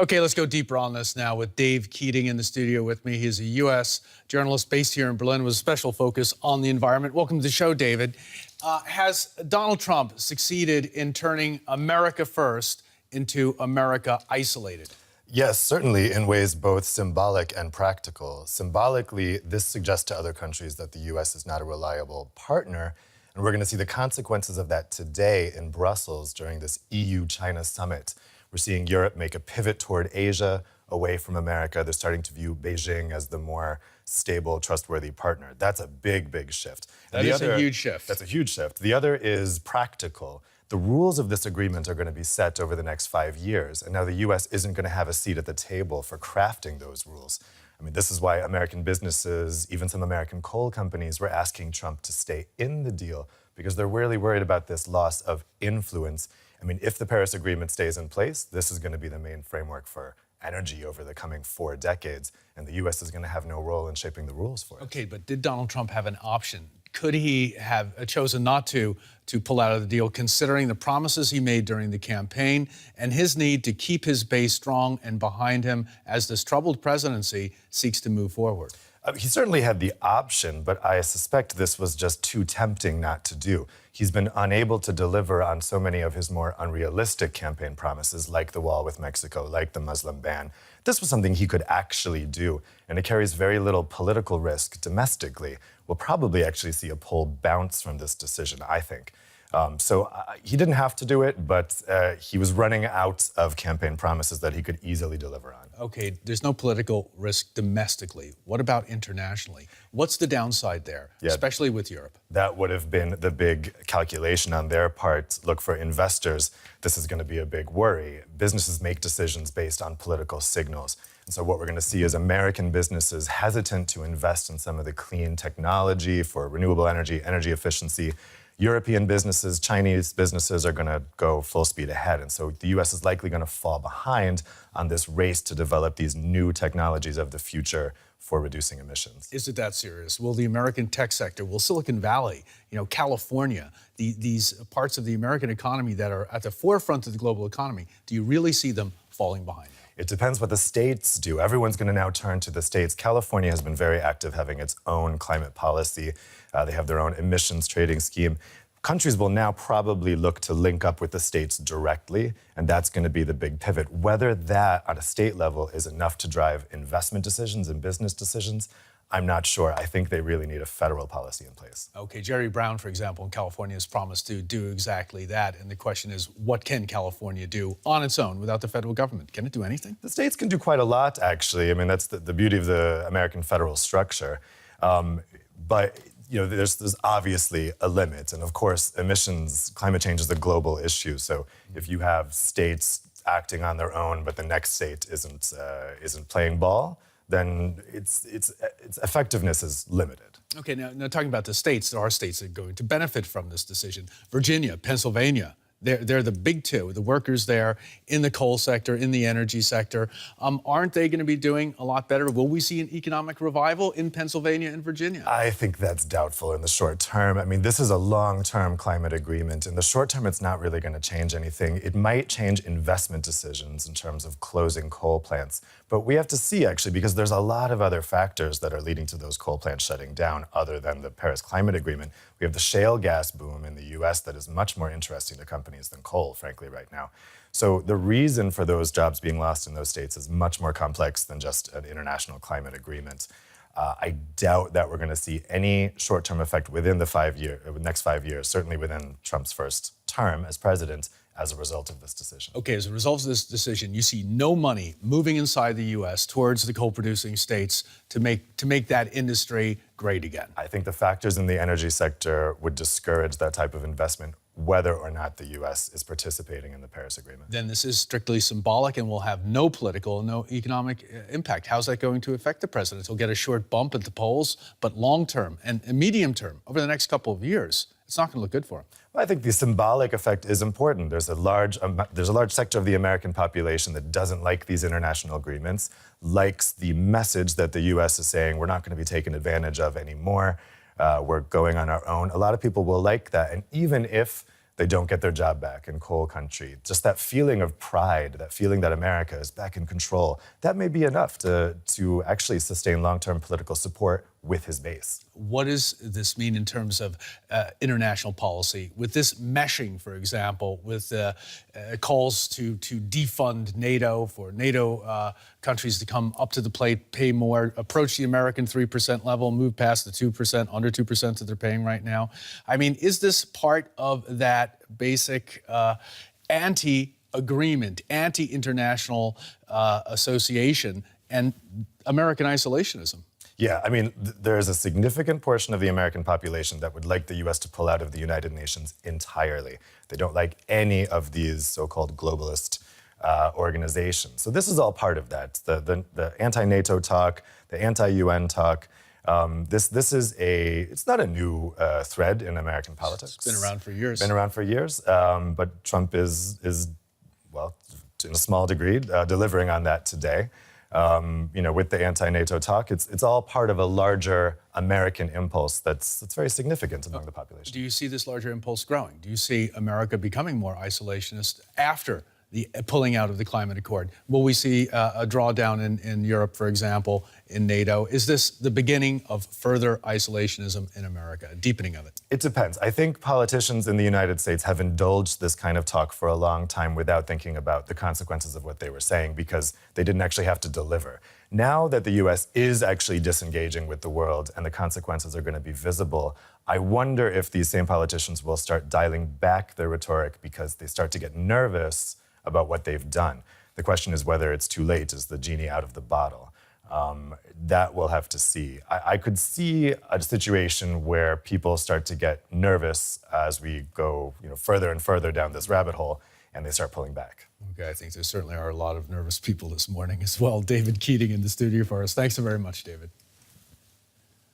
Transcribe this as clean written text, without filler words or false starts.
Okay, let's go deeper on this now with Dave Keating in the studio with me. He's a U.S. journalist based here in Berlin with a special focus on the environment. Welcome to the show, David. Has Donald Trump succeeded in turning America first into America isolated? Yes, certainly in ways both symbolic and practical. Symbolically, this suggests to other countries that the U.S. is not a reliable partner, and we're going to see the consequences of that today in Brussels during this EU-China summit. We're seeing Europe make a pivot toward Asia, away from America. They're starting to view Beijing as the more stable, trustworthy partner. That's a big, big shift. That is a huge shift. That's a huge shift. The other is practical. The rules of this agreement are going to be set over the next 5 years, and now the U.S. isn't going to have a seat at the table for crafting those rules. I mean, this is why American businesses, even some American coal companies, were asking Trump to stay in the deal because they're really worried about this loss of influence. I mean, if the Paris Agreement stays in place, this is going to be the main framework for energy over the coming 4 decades, and the U.S. is going to have no role in shaping the rules for it. Okay, but did Donald Trump have an option? Could he have chosen not to pull out of the deal, considering the promises he made during the campaign and his need to keep his base strong and behind him as this troubled presidency seeks to move forward? He certainly had the option, but I suspect this was just too tempting not to do. He's been unable to deliver on so many of his more unrealistic campaign promises, like the wall with Mexico, like the Muslim ban. This was something he could actually do, and it carries very little political risk domestically. We'll probably actually see a poll bounce from this decision, I think. He didn't have to do it, but he was running out of campaign promises that he could easily deliver on. Okay, there's no political risk domestically. What about internationally? What's the downside there, especially with Europe? That would have been the big calculation on their part. Look, for investors, this is going to be a big worry. Businesses make decisions based on political signals. And so what we're going to see is American businesses hesitant to invest in some of the clean technology for renewable energy, energy efficiency. European businesses, Chinese businesses are going to go full speed ahead. And so the U.S. is likely going to fall behind on this race to develop these new technologies of the future for reducing emissions. Is it that serious? Will the American tech sector, will Silicon Valley, California, these parts of the American economy that are at the forefront of the global economy, do you really see them falling behind? It depends what the states do. Everyone's going to now turn to the states. California has been very active having its own climate policy. They have their own emissions trading scheme. Countries will now probably look to link up with the states directly, and that's going to be the big pivot. Whether that on a state level is enough to drive investment decisions and business decisions, I'm not sure. I think they really need a federal policy in place. Okay, Jerry Brown, for example, in California has promised to do exactly that. And the question is, what can California do on its own without the federal government? Can it do anything? The states can do quite a lot, actually. I mean, that's the beauty of the American federal structure. But there's obviously a limit. And of course, climate change is a global issue. So if you have states acting on their own, but the next state isn't playing ball, then its effectiveness is limited. Okay, now talking about the states, there are states that are going to benefit from this decision. Virginia, Pennsylvania, they're the big two, the workers there in the coal sector, in the energy sector. Aren't they going to be doing a lot better? Will we see an economic revival in Pennsylvania and Virginia? I think that's doubtful in the short term. I mean, this is a long-term climate agreement. In the short term, it's not really going to change anything. It might change investment decisions in terms of closing coal plants. But we have to see, actually, because there's a lot of other factors that are leading to those coal plants shutting down other than the Paris Climate Agreement. We have the shale gas boom in the U.S. that is much more interesting to companies than coal, frankly, right now. So the reason for those jobs being lost in those states is much more complex than just an international climate agreement. I doubt that we're going to see any short-term effect within the next 5 years, certainly within Trump's first term as president, as a result of this decision. Okay, as a result of this decision, you see no money moving inside the U.S. towards the coal-producing states to make that industry great again. I think the factors in the energy sector would discourage that type of investment, whether or not the U.S. is participating in the Paris Agreement. Then this is strictly symbolic and will have no political, no economic impact. How's that going to affect the president? He'll get a short bump at the polls, but long-term and medium-term, over the next couple of years, it's not going to look good for him. Well, I think the symbolic effect is important. There's a large sector of the American population that doesn't like these international agreements, likes the message that the U.S. is saying we're not going to be taken advantage of anymore. We're going on our own. A lot of people will like that. And even if they don't get their job back in coal country. Just that feeling of pride, that feeling that America is back in control, that may be enough to actually sustain long-term political support with his base. What does this mean in terms of international policy? With this meshing, for example, with calls to defund NATO, for NATO countries to come up to the plate, pay more, approach the American 3% level, move past the 2%, under 2% that they're paying right now. I mean, is this part of that basic anti-agreement, anti-international association and American isolationism? Yeah, I mean, there is a significant portion of the American population that would like the U.S. to pull out of the United Nations entirely. They don't like any of these so-called globalist organizations. So this is all part of that. The anti-NATO talk, the anti-UN talk. It's not a new thread in American politics. It's been around for years. Been around for years, but Trump is well, in a small degree, delivering on that today. With the anti-NATO talk, it's all part of a larger American impulse that's very significant among the population. Do you see this larger impulse growing? Do you see America becoming more isolationist after the pulling out of the climate accord? Will we see a drawdown in Europe, for example, in NATO? Is this the beginning of further isolationism in America, a deepening of it? It depends. I think politicians in the United States have indulged this kind of talk for a long time without thinking about the consequences of what they were saying because they didn't actually have to deliver. Now that the U.S. is actually disengaging with the world and the consequences are going to be visible, I wonder if these same politicians will start dialing back their rhetoric because they start to get nervous about what they've done. The question is whether it's too late. Is the genie out of the bottle? That we'll have to see. I could see a situation where people start to get nervous as we go further and further down this rabbit hole, and they start pulling back. Okay, I think there certainly are a lot of nervous people this morning as well. David Keating in the studio for us. Thanks so very much, David.